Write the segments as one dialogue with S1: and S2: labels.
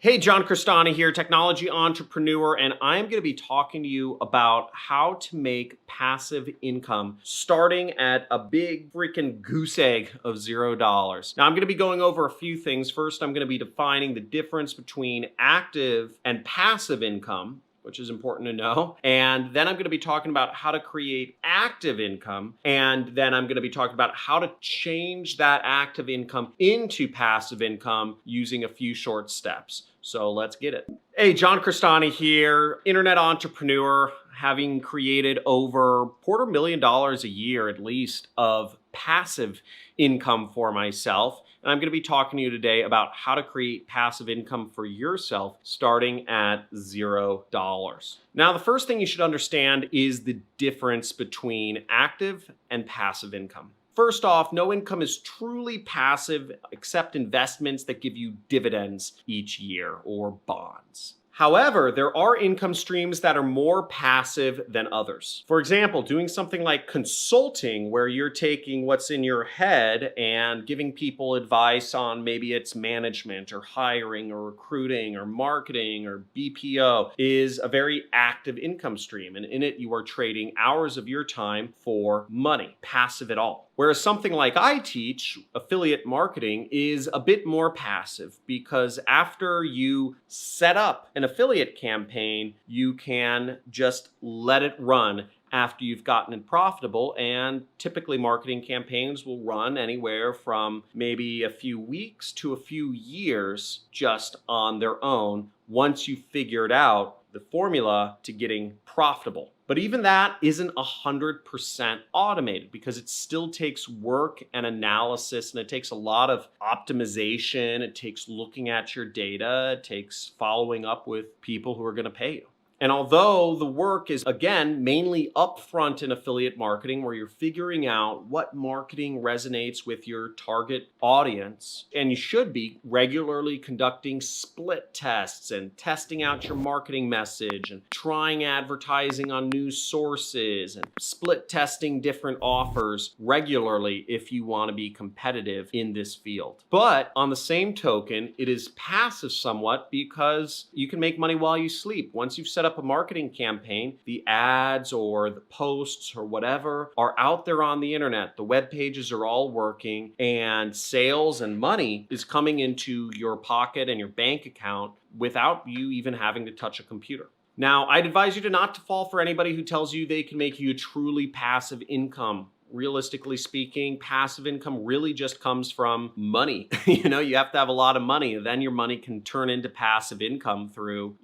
S1: Hey, John Crestani here, technology entrepreneur, and I'm going to be talking to you about how to make passive income starting at a big freaking goose egg of $0. Now, I'm going to be going over a few things. First, I'm going to be defining the difference between active and passive income, which is important to know. And then I'm going to be talking about how to create active income. And then I'm going to be talking about how to change that active income into passive income using a few short steps. So let's get it. Hey, John Crestani here, internet entrepreneur, having created over $250,000 a year at least of passive income for myself. And I'm going to be talking to you today about how to create passive income for yourself starting at $0. Now, the first thing you should understand is the difference between active and passive income. First off, no income is truly passive except investments that give you dividends each year or bonds. However, there are income streams that are more passive than others. For example, doing something like consulting where you're taking what's in your head and giving people advice on maybe it's management or hiring or recruiting or marketing or BPO is a very active income stream. And in it, you are trading hours of your time for money, passive at all. Whereas something like I teach, affiliate marketing, is a bit more passive because after you set up an affiliate campaign, you can just let it run after you've gotten it profitable. And typically marketing campaigns will run anywhere from maybe a few weeks to a few years just on their own once you figured out the formula to getting profitable. But even that isn't 100% automated because it still takes work and analysis, and it takes a lot of optimization. It takes looking at your data. It takes following up with people who are going to pay you. And although the work is, again, mainly upfront in affiliate marketing, where you're figuring out what marketing resonates with your target audience, and you should be regularly conducting split tests and testing out your marketing message and trying advertising on news sources and split testing different offers regularly if you want to be competitive in this field. But on the same token, it is passive somewhat because you can make money while you sleep. Once you've set up a marketing campaign, the ads or the posts or whatever are out there on the internet. The web pages are all working and sales and money is coming into your pocket and your bank account without you even having to touch a computer. Now, I'd advise you to not to fall for anybody who tells you they can make you a truly passive income. Realistically speaking, passive income really just comes from money. You have to have a lot of money, and then your money can turn into passive income through,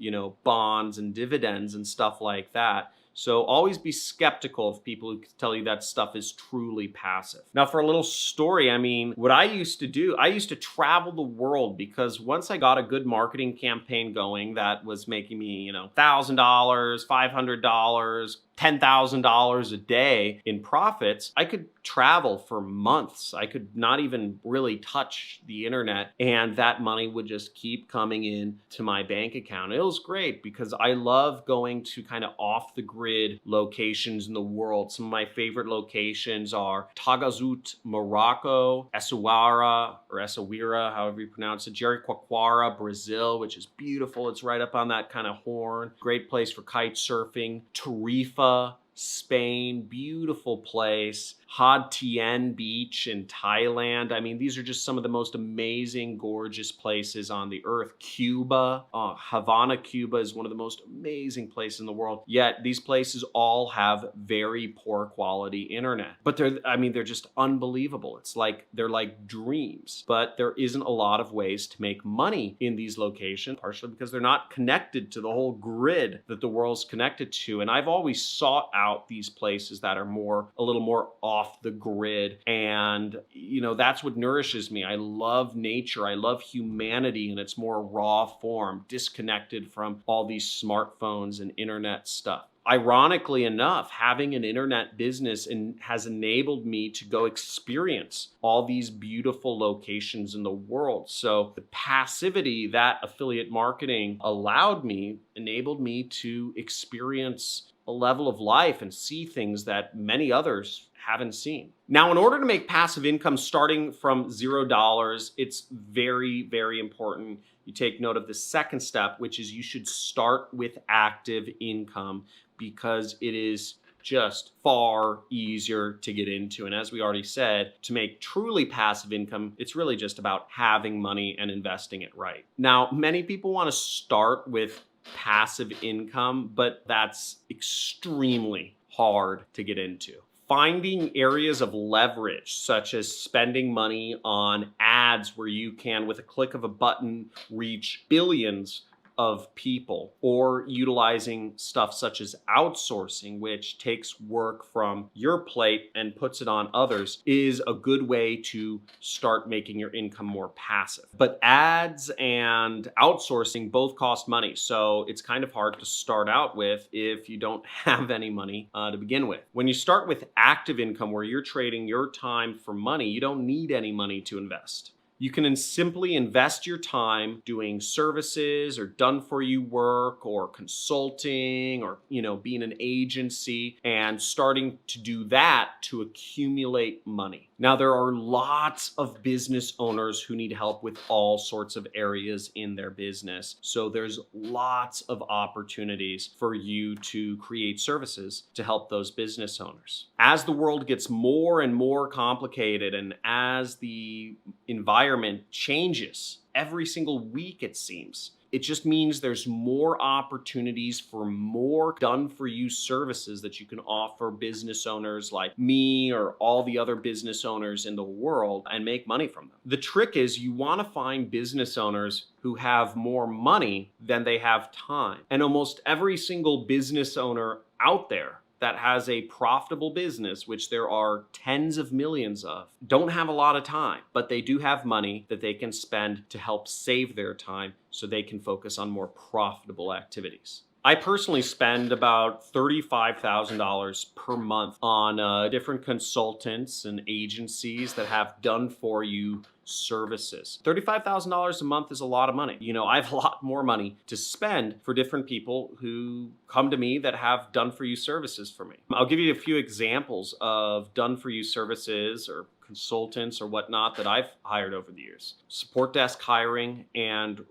S1: bonds and dividends and stuff like that. So always be skeptical of people who tell you that stuff is truly passive. Now, for a little story, what I used to do, I used to travel the world because once I got a good marketing campaign going that was making me, $1,000, $500, $10,000 a day in profits, I could travel for months. I could not even really touch the internet, and that money would just keep coming in to my bank account. It was great because I love going to kind of off the grid locations in the world. Some of my favorite locations are Tagazout, Morocco, Essaouira, however you pronounce it, Jericoacoara, Brazil, which is beautiful. It's right up on that kind of horn. Great place for kite surfing. Tarifa, Spain, beautiful place. Ha Tien Beach in Thailand. These are just some of the most amazing, gorgeous places on the earth. Cuba, Havana, Cuba is one of the most amazing places in the world. Yet these places all have very poor quality internet. But they're just unbelievable. They're like dreams. But there isn't a lot of ways to make money in these locations, partially because they're not connected to the whole grid that the world's connected to. And I've always sought out these places that are a little more off the grid. And, that's what nourishes me. I love nature. I love humanity in its more raw form, disconnected from all these smartphones and internet stuff. Ironically enough, having an internet business has enabled me to go experience all these beautiful locations in the world. So the passivity that affiliate marketing enabled me to experience a level of life and see things that many others haven't seen. Now, in order to make passive income starting from $0, it's very, very important you take note of the second step, which is you should start with active income because it is just far easier to get into. And as we already said, to make truly passive income, it's really just about having money and investing it right. Now, many people want to start with passive income, but that's extremely hard to get into. Finding areas of leverage, such as spending money on ads where you can, with a click of a button, reach billions of people, or utilizing stuff such as outsourcing, which takes work from your plate and puts it on others, is a good way to start making your income more passive. But ads and outsourcing both cost money, so it's kind of hard to start out with if you don't have any money to begin with. When you start with active income, where you're trading your time for money, you don't need any money to invest. You can simply invest your time doing services or done-for-you work or consulting or, being an agency and starting to do that to accumulate money. Now, there are lots of business owners who need help with all sorts of areas in their business. So there's lots of opportunities for you to create services to help those business owners. As the world gets more and more complicated and as the environment changes every single week, it seems, it just means there's more opportunities for more done-for-you services that you can offer business owners like me or all the other business owners in the world and make money from them. The trick is you want to find business owners who have more money than they have time. And almost every single business owner out there that has a profitable business, which there are tens of millions of, don't have a lot of time, but they do have money that they can spend to help save their time so they can focus on more profitable activities. I personally spend about $35,000 per month on different consultants and agencies that have done-for-you services. $35,000 a month is a lot of money. I have a lot more money to spend for different people who come to me that have done-for-you services for me. I'll give you a few examples of done-for-you services or consultants or whatnot that I've hired over the years. Support desk hiring and,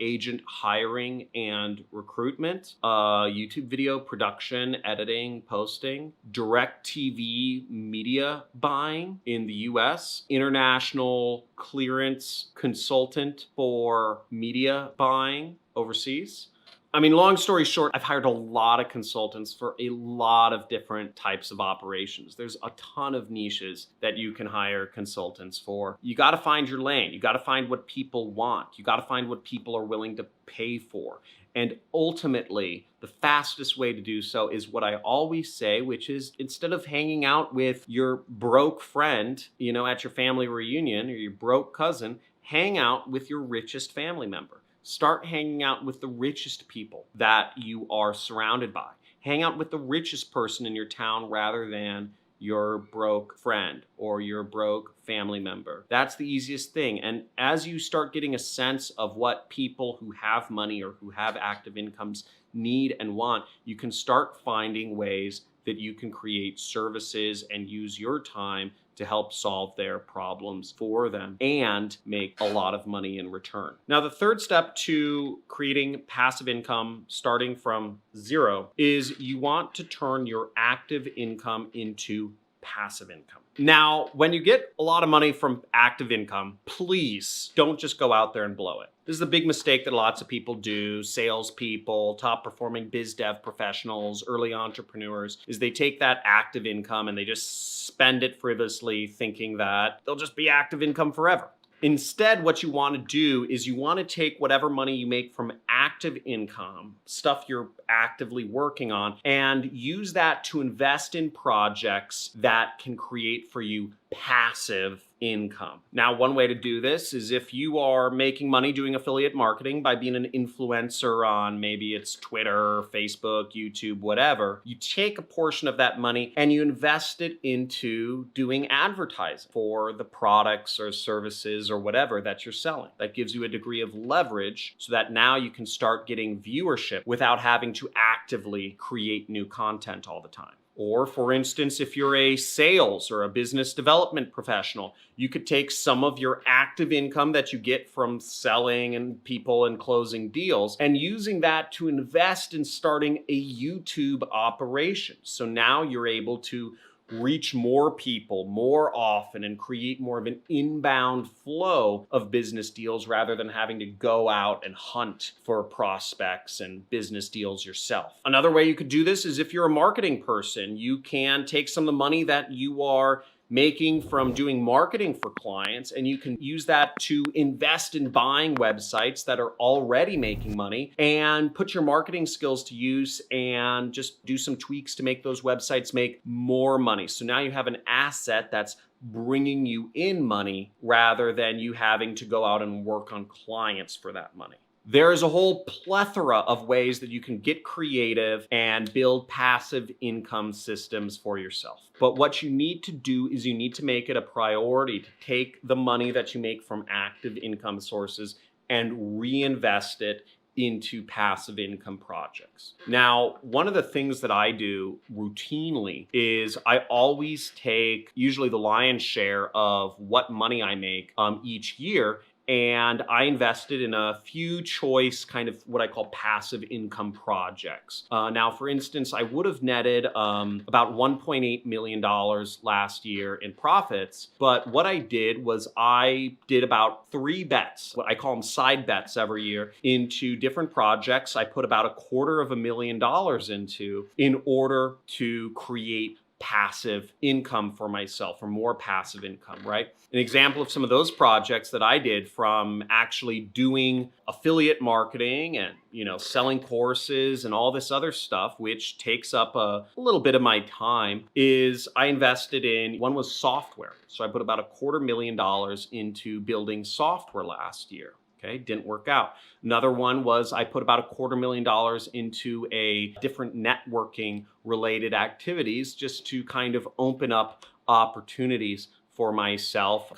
S1: agent hiring and recruitment, YouTube video production, editing, posting, direct TV media buying in the US, international clearance consultant for media buying overseas. Long story short, I've hired a lot of consultants for a lot of different types of operations. There's a ton of niches that you can hire consultants for. You got to find your lane. You got to find what people want. You got to find what people are willing to pay for. And ultimately, the fastest way to do so is what I always say, which is instead of hanging out with your broke friend, at your family reunion or your broke cousin, hang out with your richest family member. Start hanging out with the richest people that you are surrounded by. Hang out with the richest person in your town rather than your broke friend or your broke family member. That's the easiest thing. And as you start getting a sense of what people who have money or who have active incomes need and want, you can start finding ways that you can create services and use your time to help solve their problems for them and make a lot of money in return. Now, the third step to creating passive income starting from zero is you want to turn your active income into passive income. Now, when you get a lot of money from active income, please don't just go out there and blow it. This is a big mistake that lots of people do, salespeople, top performing biz dev professionals, early entrepreneurs, is they take that active income and they just spend it frivolously thinking that they'll just be active income forever. Instead, what you want to do is you want to take whatever money you make from active income, stuff you're actively working on, and use that to invest in projects that can create for you passive income. Now, one way to do this is if you are making money doing affiliate marketing by being an influencer on maybe it's Twitter, Facebook, YouTube, whatever, you take a portion of that money and you invest it into doing advertising for the products or services or whatever that you're selling. That gives you a degree of leverage so that now you can start getting viewership without having to actively create new content all the time. Or for instance, if you're a sales or a business development professional, you could take some of your active income that you get from selling and people and closing deals and using that to invest in starting a YouTube operation. So now you're able to reach more people more often and create more of an inbound flow of business deals rather than having to go out and hunt for prospects and business deals yourself. Another way you could do this is if you're a marketing person, you can take some of the money that you are making from doing marketing for clients, and you can use that to invest in buying websites that are already making money and put your marketing skills to use and just do some tweaks to make those websites make more money. So now you have an asset that's bringing you in money rather than you having to go out and work on clients for that money. There is a whole plethora of ways that you can get creative and build passive income systems for yourself. But what you need to do is you need to make it a priority to take the money that you make from active income sources and reinvest it into passive income projects. Now, one of the things that I do routinely is I always take usually the lion's share of what money I make each year, and I invested in a few choice kind of what I call passive income projects. Now, for instance, I would have netted about $1.8 million last year in profits, but what I did was I did about 3 bets, what I call them side bets every year, into different projects. I put about $250,000 into in order to create passive income for myself, or more passive income, right? An example of some of those projects that I did from actually doing affiliate marketing and, selling courses and all this other stuff, which takes up a little bit of my time, is I invested in, one was software. So I put about $250,000 into building software last year. Okay, didn't work out. Another one was I put about $250,000 into a different networking related activities just to kind of open up opportunities for myself.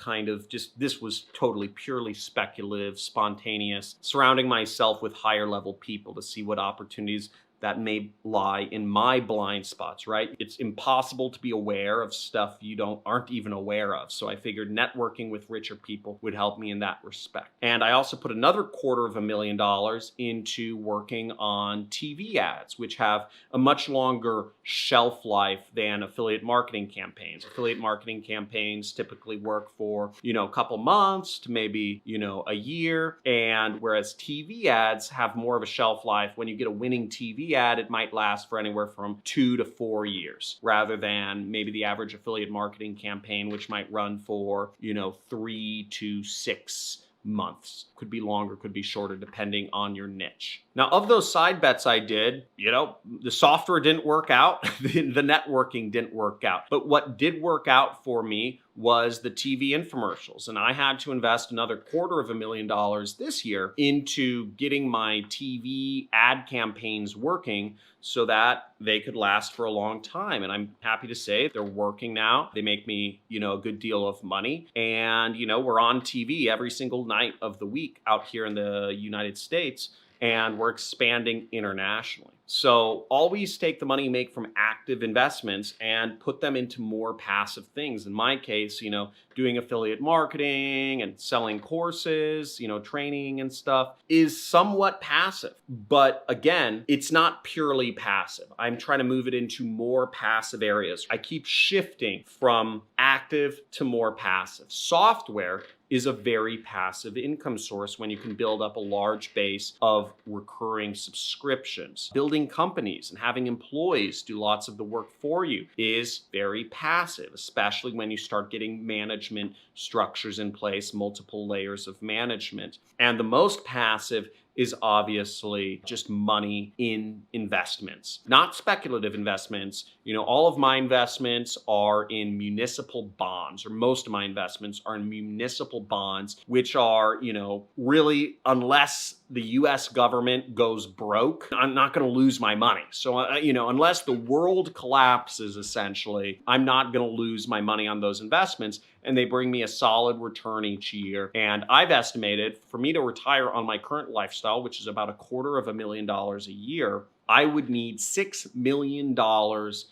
S1: This was totally purely speculative, spontaneous, surrounding myself with higher level people to see what opportunities that may lie in my blind spots, right? It's impossible to be aware of stuff you aren't even aware of. So I figured networking with richer people would help me in that respect. And I also put another $250,000 into working on TV ads, which have a much longer shelf life than affiliate marketing campaigns. Affiliate marketing campaigns typically work for, a couple months to maybe, a year. And whereas TV ads have more of a shelf life, when you get a winning TV ad, it might last for anywhere from 2 to 4 years, rather than maybe the average affiliate marketing campaign, which might run for, 3 to 6 months. Could be longer, could be shorter, depending on your niche. Now, of those side bets I did, the software didn't work out, the networking didn't work out. But what did work out for me was the TV infomercials. And I had to invest another $250,000 this year into getting my TV ad campaigns working so that they could last for a long time. And I'm happy to say they're working now. They make me, a good deal of money. And, we're on TV every single night of the week out here in the United States, and we're expanding internationally. So always take the money you make from active investments and put them into more passive things. In my case, doing affiliate marketing and selling courses, training and stuff is somewhat passive. But again, it's not purely passive. I'm trying to move it into more passive areas. I keep shifting from active to more passive. Software is a very passive income source when you can build up a large base of recurring subscriptions. Building companies and having employees do lots of the work for you is very passive, especially when you start getting management structures in place, multiple layers of management. And the most passive is obviously just money in investments, not speculative investments. You know, all of my investments are in municipal bonds, or most of my investments are in municipal bonds, which are, you know, really, unless the US government goes broke, I'm not going to lose my money. So, you know, unless the world collapses, essentially, I'm not going to lose my money on those investments. And they bring me a solid return each year. And I've estimated for me to retire on my current lifestyle, which is about $250,000 a year, I would need $6 million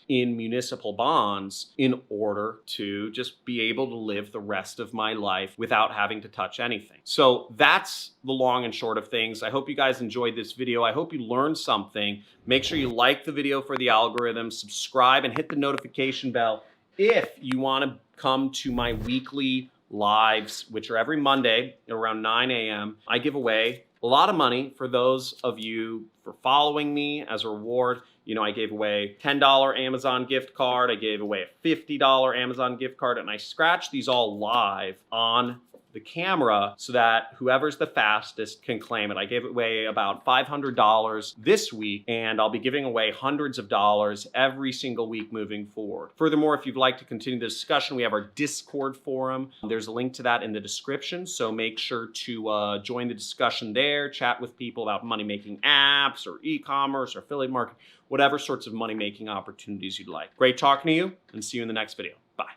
S1: in municipal bonds in order to just be able to live the rest of my life without having to touch anything. So that's the long and short of things. I hope you guys enjoyed this video. I hope you learned something. Make sure you like the video for the algorithm, subscribe, and hit the notification bell if you want to come to my weekly lives, which are every Monday around 9 a.m. I give away a lot of money for those of you for following me as a reward. You know, I gave away a $10 Amazon gift card. I gave away a $50 Amazon gift card, and I scratched these all live on the camera so that whoever's the fastest can claim it. I gave away about $500 this week, and I'll be giving away hundreds of dollars every single week moving forward. Furthermore, if you'd like to continue the discussion, we have our Discord forum. There's a link to that in the description, so make sure to join the discussion there, chat with people about money-making apps or e-commerce or affiliate marketing, whatever sorts of money-making opportunities you'd like. Great talking to you, and see you in the next video. Bye.